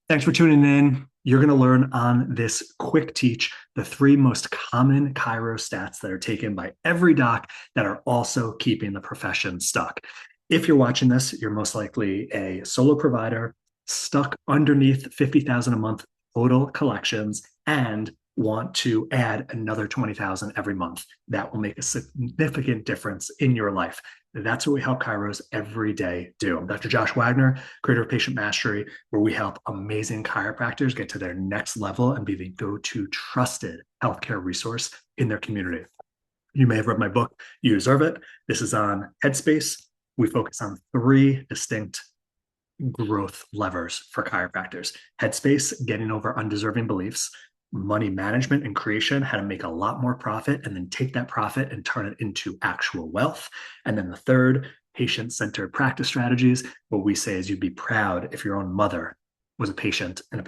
Thanks for tuning in. You're going to learn on this quick teach the three most common Chiro stats that are taken by every doc that are also keeping the profession stuck. If you're watching this, you're most likely a solo provider stuck underneath 50,000 a month total collections and want to add another 20,000 every month. That will make a significant difference in your life. That's what we help Chiros every day do. I'm Dr. Josh Wagner, creator of Patient Mastery, where we help amazing chiropractors get to their next level and be the go-to trusted healthcare resource in their community. You may have read my book, You Deserve It. This is on Headspace. We focus on three distinct growth levers for chiropractors: Headspace, getting over undeserving beliefs; money management and creation, how to make a lot more profit and then take that profit and turn it into actual wealth; and then the third, patient-centered practice strategies. What we say is you'd be proud if your own mother was a patient in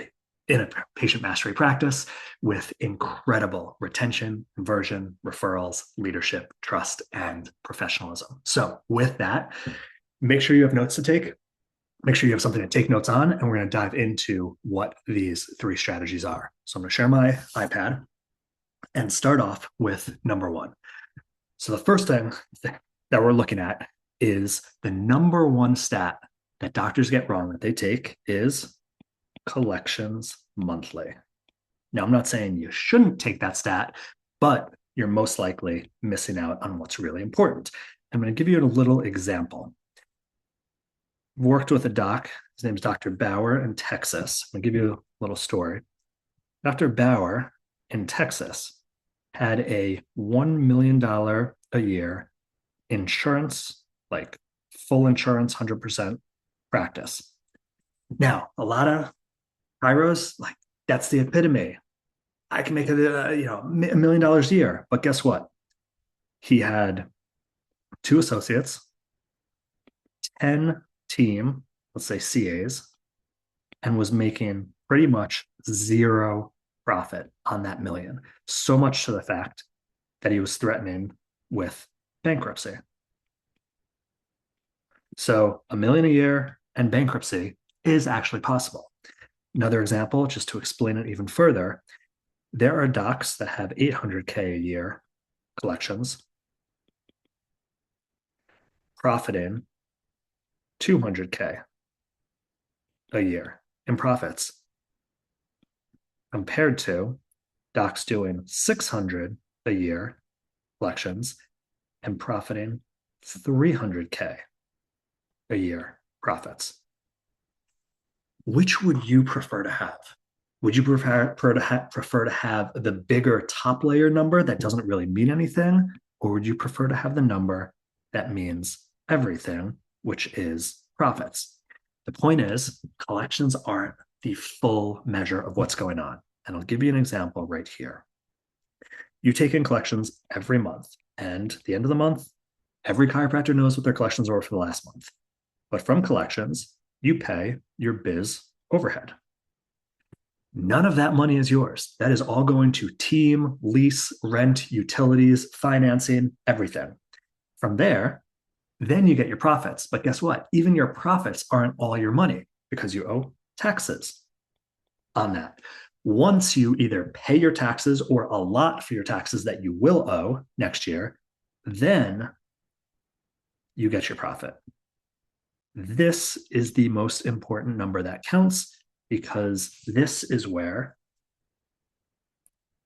a patient mastery practice with incredible retention, conversion, referrals, leadership, trust, and professionalism. So with that, make sure you have notes to take. Make sure you have something to take notes on, and we're going to dive into what these three strategies are. So I'm going to share my iPad and start off with number one. So the first thing that we're looking at is the number one stat that doctors get wrong that they take is collections monthly. Now, I'm not saying you shouldn't take that stat, but you're most likely missing out on what's really important. I'm going to give you a little example. Worked with a doc. His name's Dr. Bauer in Texas. I'm going to give you a little story. Dr. Bauer in Texas had a $1 million a year insurance, like full insurance, 100% practice. Now, a lot of chiros, like that's the epitome. I can make $1 million a year. But guess what? He had two associates, 10 team, let's say CAs, and was making pretty much zero profit on that million. So much to the fact that he was threatening with bankruptcy. So $1 million a year and bankruptcy is actually possible. Another example, just to explain it even further, there are docs that have 800K a year collections, profiting 200K a year in profits, compared to docs doing 600 a year collections and profiting 300K a year profits. Which would you prefer to have? Would you prefer to have the bigger top layer number that doesn't really mean anything? Or would you prefer to have the number that means everything, which is profits? The point is, collections aren't the full measure of what's going on. And I'll give you an example right here. You take in collections every month, and at the end of the month, every chiropractor knows what their collections were for the last month. But from collections, you pay your biz overhead. None of that money is yours. That is all going to team, lease, rent, utilities, financing, everything. From there, then you get your profits. But guess what? Even your profits aren't all your money because you owe taxes on that. Once you either pay your taxes or allot for your taxes that you will owe next year, then you get your profit. This is the most important number that counts, because this is where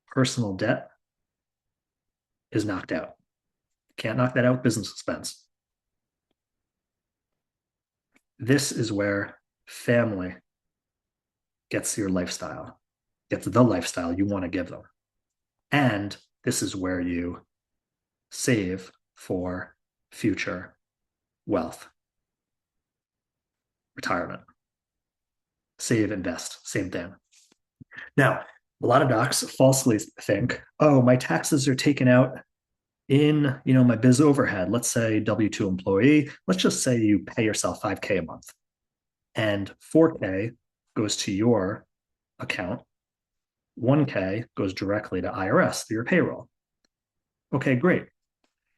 personal debt is knocked out. Can't knock that out with business expense. This is where family gets your lifestyle, gets the lifestyle you want to give them. And this is where you save for future wealth. Retirement. Save, invest, same thing. Now, a lot of docs falsely think, oh, my taxes are taken out in, my biz overhead. Let's say W-2 employee. Let's just say you pay yourself 5K a month and 4K goes to your account. 1K goes directly to IRS through your payroll. Okay, great.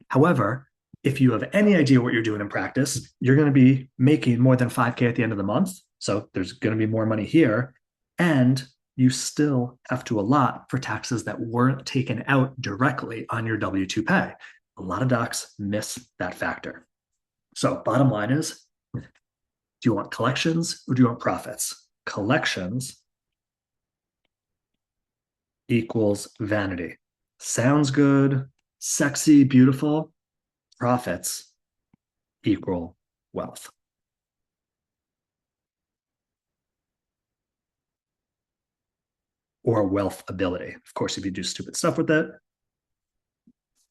However, if you have any idea what you're doing in practice, you're going to be making more than 5K at the end of the month. So there's going to be more money here. And you still have to allot for taxes that weren't taken out directly on your W 2 pay. A lot of docs miss that factor. So, bottom line is, do you want collections or do you want profits? Collections equals vanity. Sounds good, sexy, beautiful. Profits equal wealth. Or wealth ability. Of course, if you do stupid stuff with it,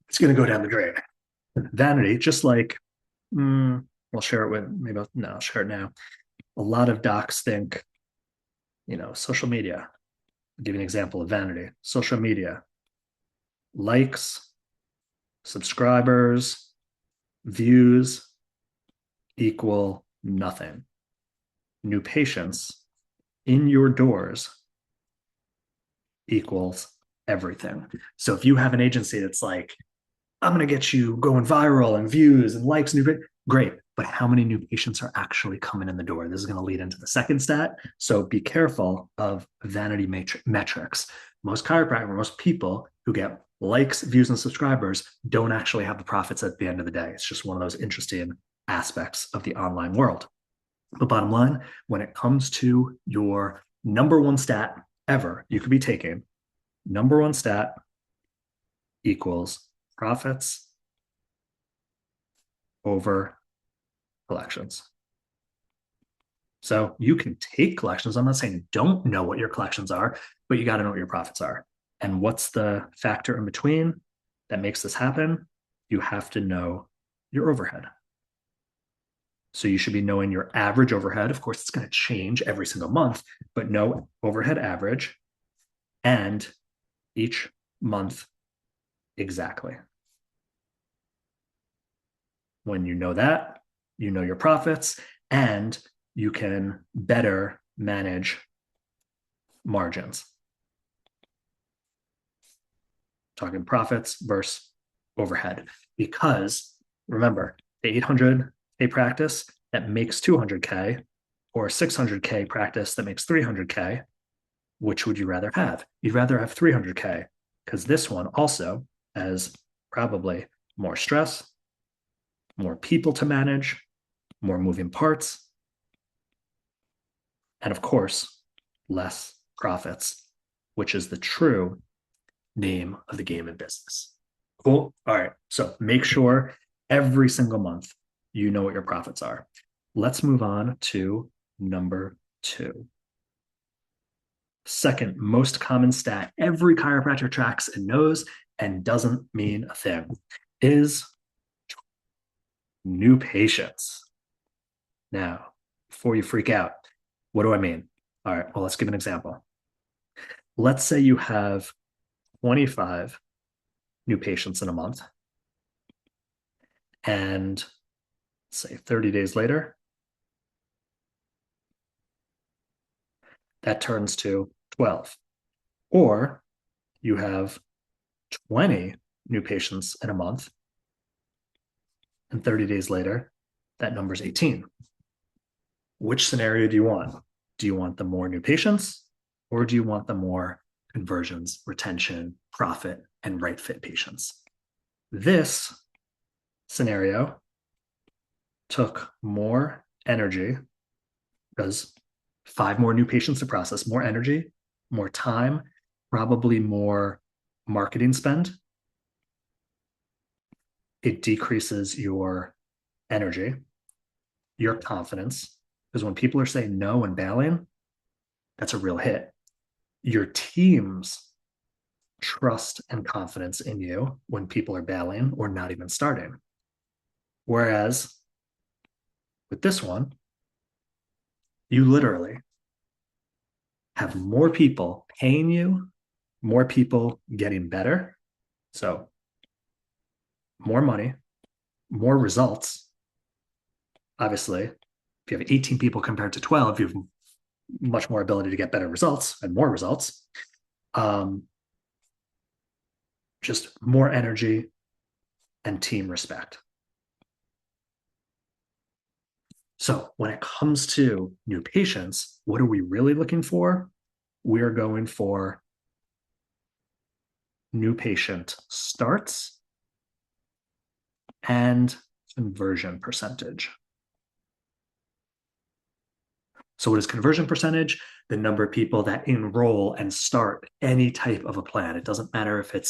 it's going to go down the drain. Vanity, just like, we'll share it with, maybe I'll share it now. A lot of docs think, social media. I'll give you an example of vanity. Social media, likes, subscribers, views equal nothing. New patients in your doors equals everything. So if you have an agency that's like, I'm going to get you going viral and views and likes, great. But how many new patients are actually coming in the door? This is going to lead into the second stat. So be careful of vanity metrics. Most chiropractors, most people who get likes, views, and subscribers don't actually have the profits at the end of the day. It's just one of those interesting aspects of the online world. But bottom line, when it comes to your number one stat ever you could be taking, number one stat equals profits over collections. So you can take collections. I'm not saying don't know what your collections are, but you got to know what your profits are. And what's the factor in between that makes this happen? You have to know your overhead. So you should be knowing your average overhead. Of course, it's going to change every single month, but know overhead average and each month exactly. When you know that, you know your profits, and you can better manage margins. Talking profits versus overhead. Because remember, the 800K practice that makes 200K or 600K practice that makes 300K, which would you rather have? You'd rather have 300K because this one also has probably more stress, more people to manage, more moving parts, and of course, less profits, which is the true name of the game in business. Cool. All right. So make sure every single month you know what your profits are. Let's move on to number 2. Second most common stat every chiropractor tracks and knows and doesn't mean a thing is new patients. Now, before you freak out, what do I mean? All right, well, let's give an example. Let's say you have 25 new patients in a month, and say 30 days later, that turns to 12. Or you have 20 new patients in a month, and 30 days later, that number's 18. Which scenario do you want? Do you want the more new patients, or do you want the more conversions, retention, profit, and right fit patients? This scenario took more energy because 5 more new patients to process, more energy, more time, probably more marketing spend. It decreases your energy, your confidence, because when people are saying no and bailing, that's a real hit. Your team's trust and confidence in you when people are bailing or not even starting. Whereas with this one, you literally have more people paying you, more people getting better. So more money, more results. Obviously, if you have 18 people compared to 12, you have much more ability to get better results and more results. Just more energy and team respect. So when it comes to new patients, what are we really looking for? we're going for new patient starts and conversion percentage. So what is conversion percentage? The number of people that enroll and start any type of a plan. It doesn't matter if it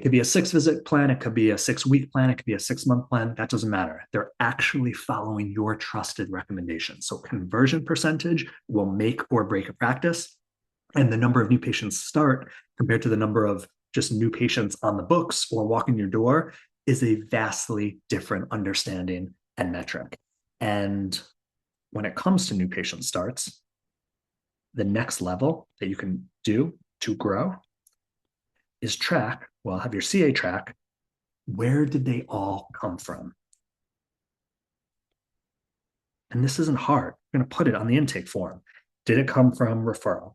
could be a 6-visit plan, it could be a 6-week plan, it could be a 6-month plan. That doesn't matter. They're actually following your trusted recommendations. So conversion percentage will make or break a practice. And the number of new patients start compared to the number of just new patients on the books or walking your door is a vastly different understanding and metric. And when it comes to new patient starts, the next level that you can do to grow is track, well, have your CA track, where did they all come from? And this isn't hard. You're going to put it on the intake form. Did it come from referral?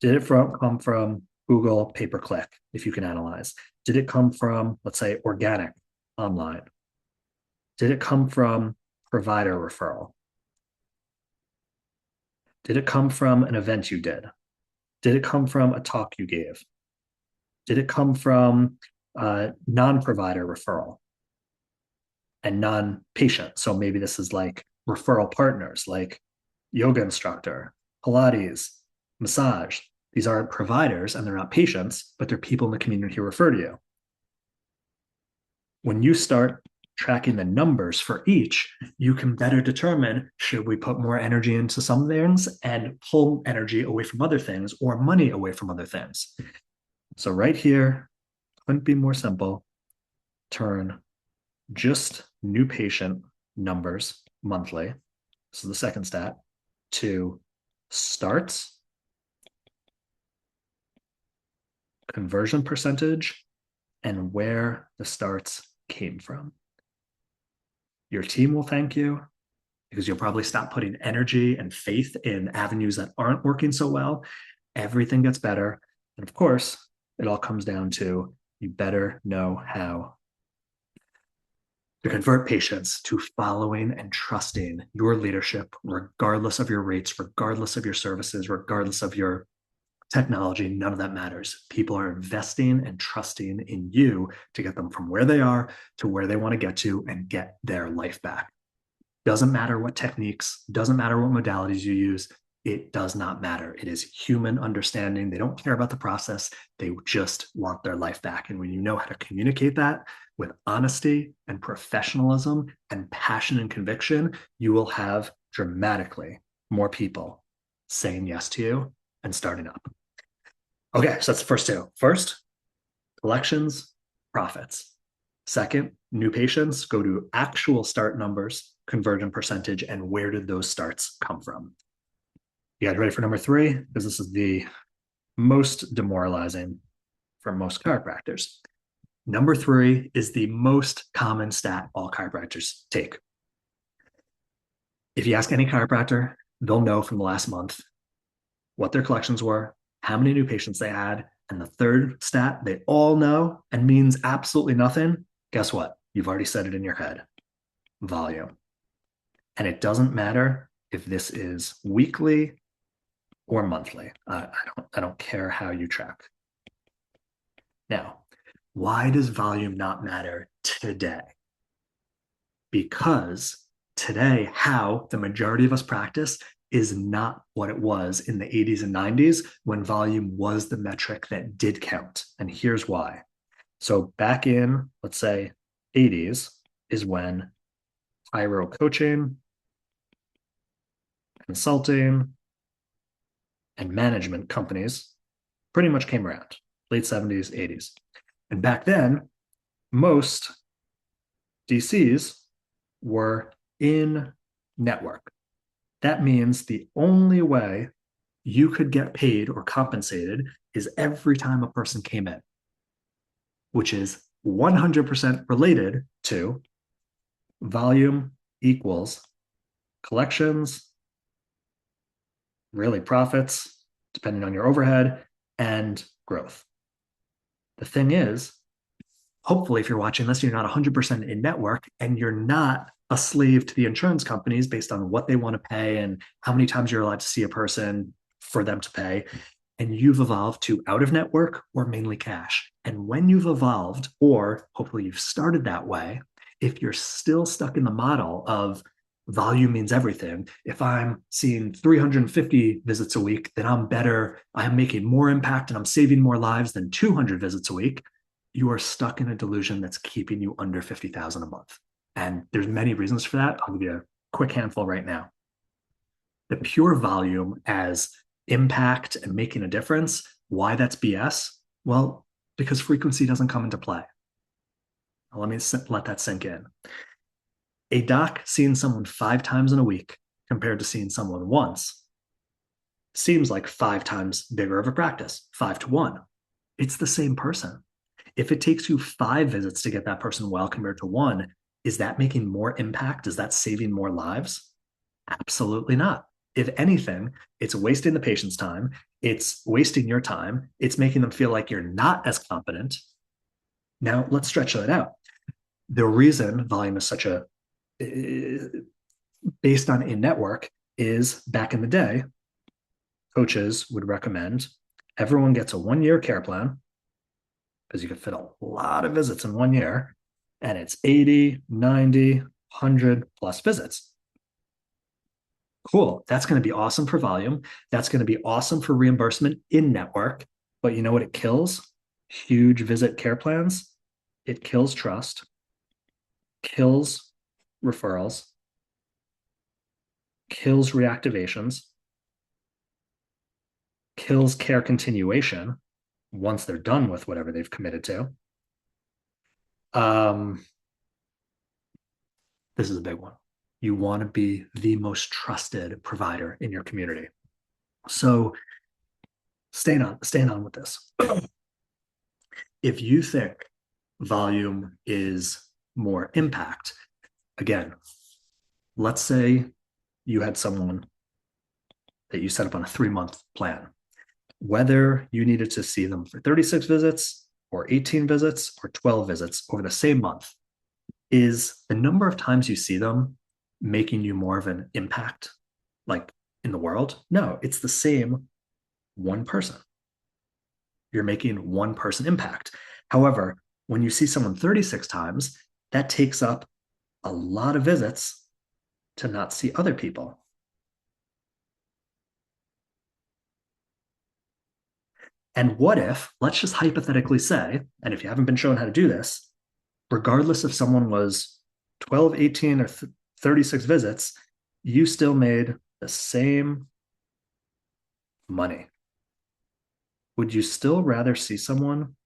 Did it come from Google pay-per-click, if you can analyze? Did it come from, let's say, organic online? Did it come from provider referral? Did it come from an event you did? Did it come from a talk you gave? Did it come from non-provider referral and non-patient? So maybe this is like referral partners, like yoga instructor, Pilates, massage. These aren't providers and they're not patients, but they're people in the community who refer to you. When you start tracking the numbers for each, you can better determine, should we put more energy into some things and pull energy away from other things or money away from other things? So right here, couldn't be more simple. Turn just new patient numbers monthly, this is the second stat, to starts, conversion percentage, and where the starts came from. Your team will thank you because you'll probably stop putting energy and faith in avenues that aren't working so well. Everything gets better. And of course, it all comes down to you better know how to convert patients to following and trusting your leadership, regardless of your rates, regardless of your services, regardless of your technology. None of that matters. People are investing and trusting in you to get them from where they are to where they want to get to and get their life back. Doesn't matter what techniques, doesn't matter what modalities you use. It does not matter. It is human understanding. They don't care about the process. They just want their life back. And when you know how to communicate that with honesty and professionalism and passion and conviction, you will have dramatically more people saying yes to you and starting up. Okay, so that's the first two. First, collections, profits. Second, new patients, go to actual start numbers, conversion percentage, and where did those starts come from? You guys ready for number three? Because this is the most demoralizing for most chiropractors. Number three is the most common stat all chiropractors take. If you ask any chiropractor, they'll know from the last month what their collections were, how many new patients they had, and the third stat they all know and means absolutely nothing. Guess what? You've already said it in your head. Volume. And it doesn't matter if this is weekly or monthly. I don't care how you track. Now, why does volume not matter today? Because today, how the majority of us practice is not what it was in the 80s and 90s when volume was the metric that did count. And here's why. So back in, let's say, 80s is when Chiro coaching, consulting, and management companies pretty much came around, late 70s, 80s. And back then, most DCs were in network. That means the only way you could get paid or compensated is every time a person came in, which is 100% related to volume equals collections, really profits, depending on your overhead, and growth. The thing is, hopefully, if you're watching this, you're not 100% in network and you're not a slave to the insurance companies based on what they want to pay and how many times you're allowed to see a person for them to pay, and you've evolved to out of network or mainly cash. And when you've evolved, or hopefully you've started that way, if you're still stuck in the model of volume means everything, if I'm seeing 350 visits a week, then I'm better, I'm making more impact and I'm saving more lives than 200 visits a week, you are stuck in a delusion that's keeping you under 50,000 a month. And there's many reasons for that. I'll give you a quick handful right now. The pure volume as impact and making a difference, why that's BS? Well, because frequency doesn't come into play. Let me let that sink in. A doc seeing someone 5 times in a week compared to seeing someone once seems like 5 times bigger of a practice, 5 to 1. It's the same person. If it takes you 5 visits to get that person well compared to 1, is that making more impact? Is that saving more lives? Absolutely not. If anything, it's wasting the patient's time. It's wasting your time. It's making them feel like you're not as competent. Now, let's stretch that out. The reason volume is such a based on in-network is back in the day, coaches would recommend everyone gets a 1-year care plan because you can fit a lot of visits in 1 year, and it's 80, 90, 100 plus visits. Cool. That's going to be awesome for volume. That's going to be awesome for reimbursement in network. But you know what it kills? Huge visit care plans. It kills trust, kills referrals, kills reactivations, kills care continuation once they're done with whatever they've committed to. This is a big one. You want to be the most trusted provider in your community. So staying on with this. If you think volume is more impact, again, let's say you had someone that you set up on a 3-month plan. Whether you needed to see them for 36 visits or 18 visits or 12 visits over the same month, is the number of times you see them making you more of an impact like in the world? No, it's the same one person. You're making one person impact. However, when you see someone 36 times, that takes up a lot of visits to not see other people. And what if, let's just hypothetically say, and if you haven't been shown how to do this, regardless if someone was 12, 18, or 36 visits, you still made the same money. Would you still rather see someone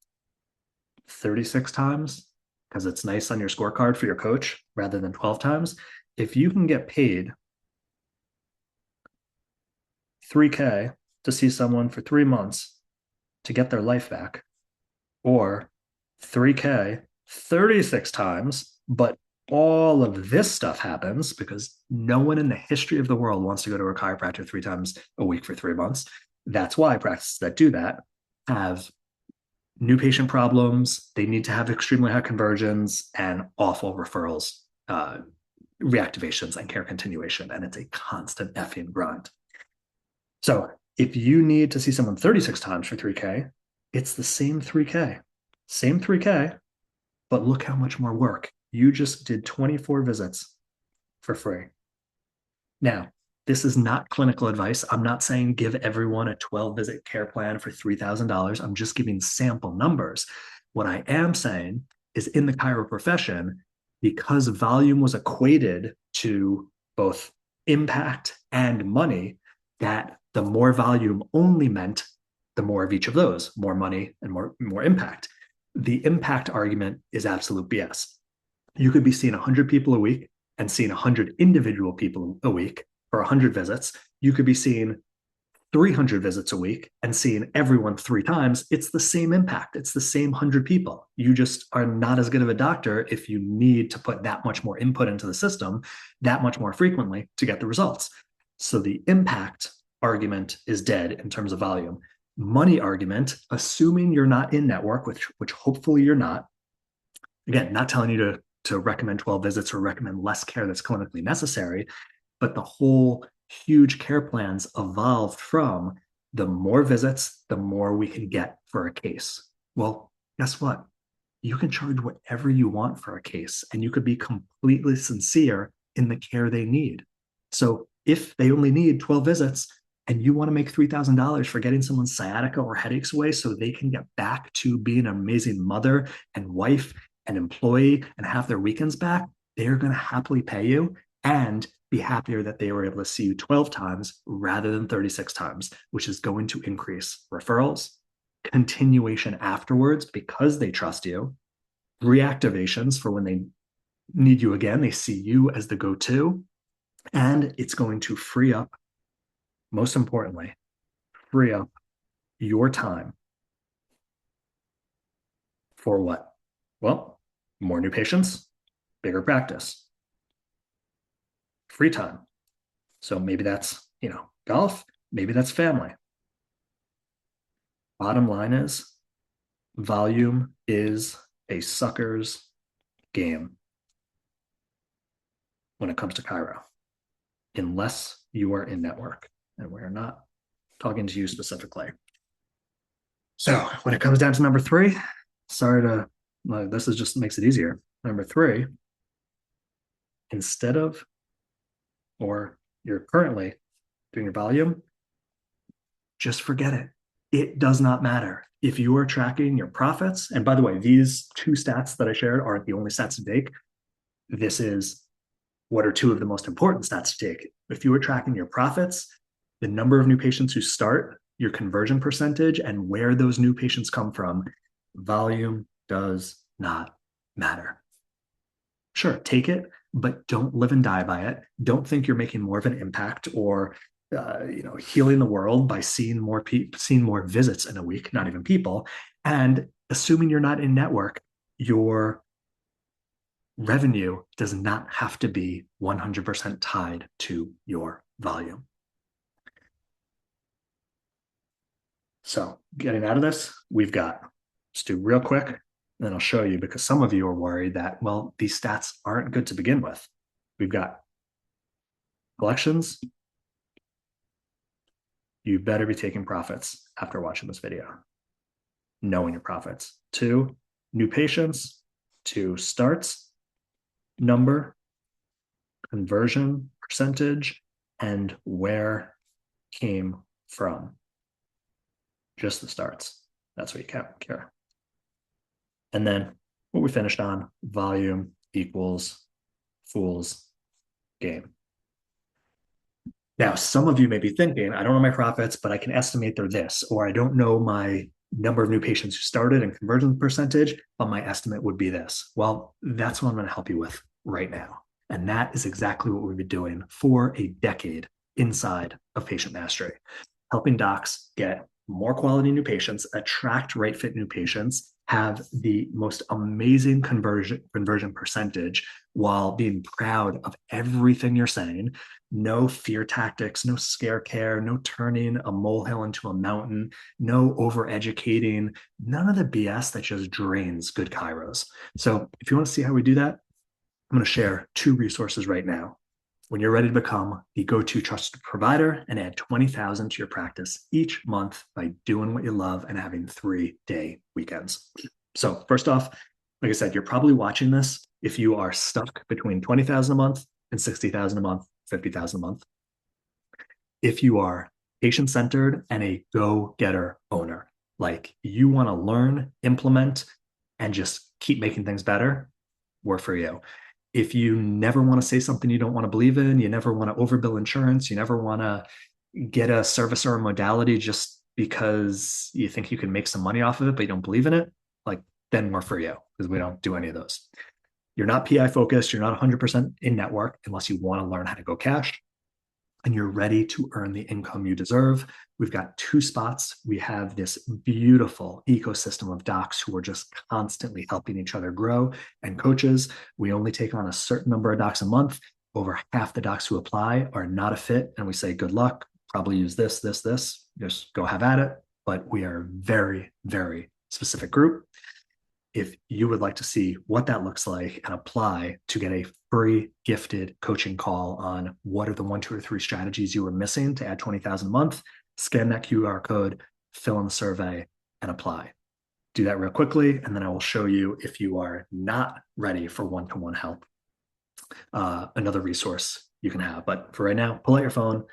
36 times because it's nice on your scorecard for your coach rather than 12 times? If you can get paid $3K to see someone for 3 months to get their life back, or $3K 36 times, but all of this stuff happens because no one in the history of the world wants to go to a chiropractor 3 times a week for 3 months. That's why practices that do that have new patient problems. They need to have extremely high conversions and awful referrals, reactivations, and care continuation. And it's a constant effing grind. So if you need to see someone 36 times for 3K, it's the same 3K, but look how much more work. You just did 24 visits for free. Now, this is not clinical advice. I'm not saying give everyone a 12-visit care plan for $3,000. I'm just giving sample numbers. What I am saying is in the chiro profession, because volume was equated to both impact and money, that the more volume only meant the more of each of those, more money and more impact. The impact argument is absolute BS. You could be seeing 100 people a week and seeing 100 individual people a week for 100 visits. You could be seeing 300 visits a week and seeing everyone 3 times. It's the same impact. It's the same 100 people. You just are not as good of a doctor if you need to put that much more input into the system that much more frequently to get the results. So the impact argument is dead in terms of volume. Money argument, assuming you're not in network, which hopefully you're not. Again, not telling you to recommend 12 visits or recommend less care that's clinically necessary, but the whole huge care plans evolved from The more visits, the more we can get for a case. Well, guess what? You can charge whatever you want for a case, and you could be completely sincere in the care they need. So if they only need 12 visits and you want to make $3,000 for getting someone's sciatica or headaches away so they can get back to being an amazing mother and wife and employee and have their weekends back, they're going to happily pay you and be happier that they were able to see you 12 times rather than 36 times, which is going to increase referrals, continuation afterwards because they trust you, reactivations for when they need you again, they see you as the go-to, and it's going to free up, most importantly, free up your time for what? Well, more new patients, bigger practice, free time. So maybe that's, golf, maybe that's family. Bottom line is volume is a sucker's game when it comes to chiro, unless you are in network. And we're not talking to you specifically. So when it comes down to number 3, this is just makes it easier. Number 3, instead of, or you're currently doing your volume, just forget it. It does not matter. If you are tracking your profits, and by the way, these 2 stats that I shared aren't the only stats to take. This is what are 2 of the most important stats to take. If you are tracking your profits, the number of new patients who start, your conversion percentage, and where those new patients come from, volume does not matter. Sure, take it, but don't live and die by it. Don't think you're making more of an impact or healing the world by seeing more visits in a week, not even people. And assuming you're not in network, your revenue does not have to be 100% tied to your volume. So getting out of this, let's do real quick, and then I'll show you, because some of you are worried that, well, these stats aren't good to begin with. We've got collections. You better be taking profits after watching this video, knowing your profits. 2, new patients. 2, starts, number, conversion percentage, and where came from. Just the starts. That's what you care. And then what we finished on, volume equals fool's game. Now, some of you may be thinking, I don't know my profits, but I can estimate they're this, or I don't know my number of new patients who started and conversion percentage, but my estimate would be this. Well, that's what I'm going to help you with right now. And that is exactly what we've been doing for a decade inside of Patient Mastery, helping docs get more quality new patients, attract right fit new patients, have the most amazing conversion percentage while being proud of everything you're saying. No fear tactics, no scare care, no turning a molehill into a mountain, no over-educating, none of the BS that just drains good chiros. So if you want to see how we do that, I'm going to share 2 resources right now. When you're ready to become the go-to trusted provider and add 20,000 to your practice each month by doing what you love and having 3-day weekends. So first off, like I said, you're probably watching this if you are stuck between 20,000 a month and 60,000 a month, 50,000 a month. If you are patient-centered and a go-getter owner, like you want to learn, implement, and just keep making things better, we're for you. If you never want to say something you don't want to believe in, you never want to overbill insurance, you never want to get a service or a modality just because you think you can make some money off of it, but you don't believe in it, then we're for you, because we don't do any of those. You're not PI focused, you're not 100% in network unless you want to learn how to go cash, and you're ready to earn the income you deserve. We've got 2 spots. We have this beautiful ecosystem of docs who are just constantly helping each other grow, and coaches. We only take on a certain number of docs a month. Over half the docs who apply are not a fit, and we say, good luck, probably use this, just go have at it. But we are a very, very specific group. If you would like to see what that looks like and apply to get a free gifted coaching call on what are the 1, 2, or 3 strategies you are missing to add 20,000 a month, scan that QR code, fill in the survey, and apply. Do that real quickly, and then I will show you if you are not ready for one-to-one help, another resource you can have. But for right now, pull out your phone,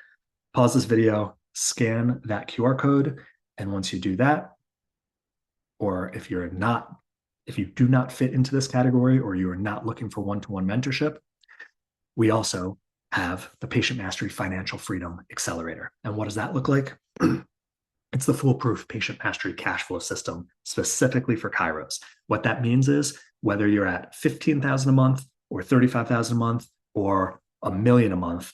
pause this video, scan that QR code, and once you do that, or if you do not fit into this category or you are not looking for one-to-one mentorship, we also have the Patient Mastery Financial Freedom Accelerator. And what does that look like? It's the foolproof patient mastery cash flow system specifically for chiros. What that means is whether you're at 15,000 a month or 35,000 a month or $1 million a month,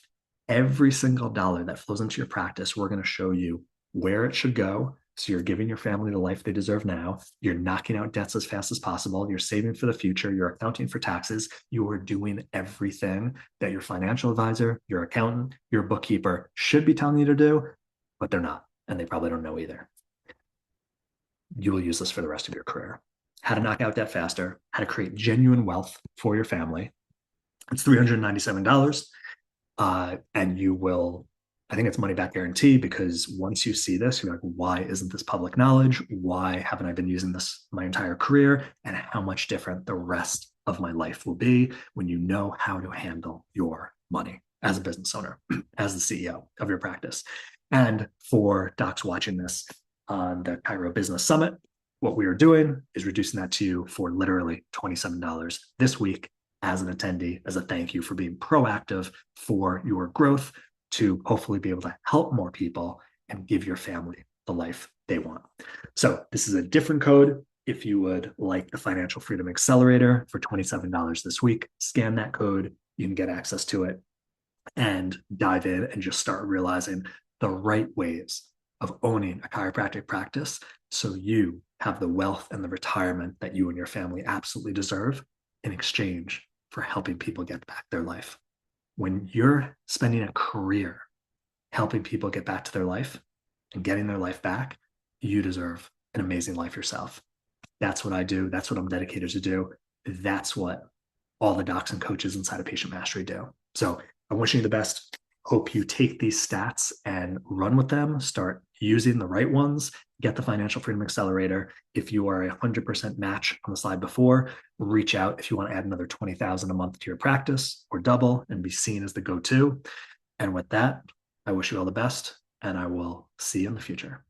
every single dollar that flows into your practice, we're going to show you where it should go. So you're giving your family the life they deserve now. You're knocking out debts as fast as possible. You're saving for the future. You're accounting for taxes. You are doing everything that your financial advisor, your accountant, your bookkeeper should be telling you to do, but they're not. And they probably don't know either. You will use this for the rest of your career. How to knock out debt faster, how to create genuine wealth for your family. It's $397. And you will, I think it's money back guarantee, because once you see this, you're like, why isn't this public knowledge? Why haven't I been using this my entire career? And how much different the rest of my life will be when you know how to handle your money as a business owner, as the CEO of your practice. And for docs watching this on the Chiro Business Summit, what we are doing is reducing that to you for literally $27 this week as an attendee, as a thank you for being proactive for your growth, to hopefully be able to help more people and give your family the life they want. So this is a different code. If you would like the Financial Freedom Accelerator for $27 this week, scan that code. You can get access to it and dive in and just start realizing the right ways of owning a chiropractic practice so you have the wealth and the retirement that you and your family absolutely deserve in exchange for helping people get back their life. When you're spending a career helping people get back to their life and getting their life back, you deserve an amazing life yourself. That's what I do. That's what I'm dedicated to do. That's what all the docs and coaches inside of Patient Mastery do. So I'm wishing you the best. Hope you take these stats and run with them, start using the right ones, get the Financial Freedom Accelerator. If you are a 100% match on the slide before, reach out if you want to add another 20,000 a month to your practice or double and be seen as the go-to. And with that, I wish you all the best, and I will see you in the future.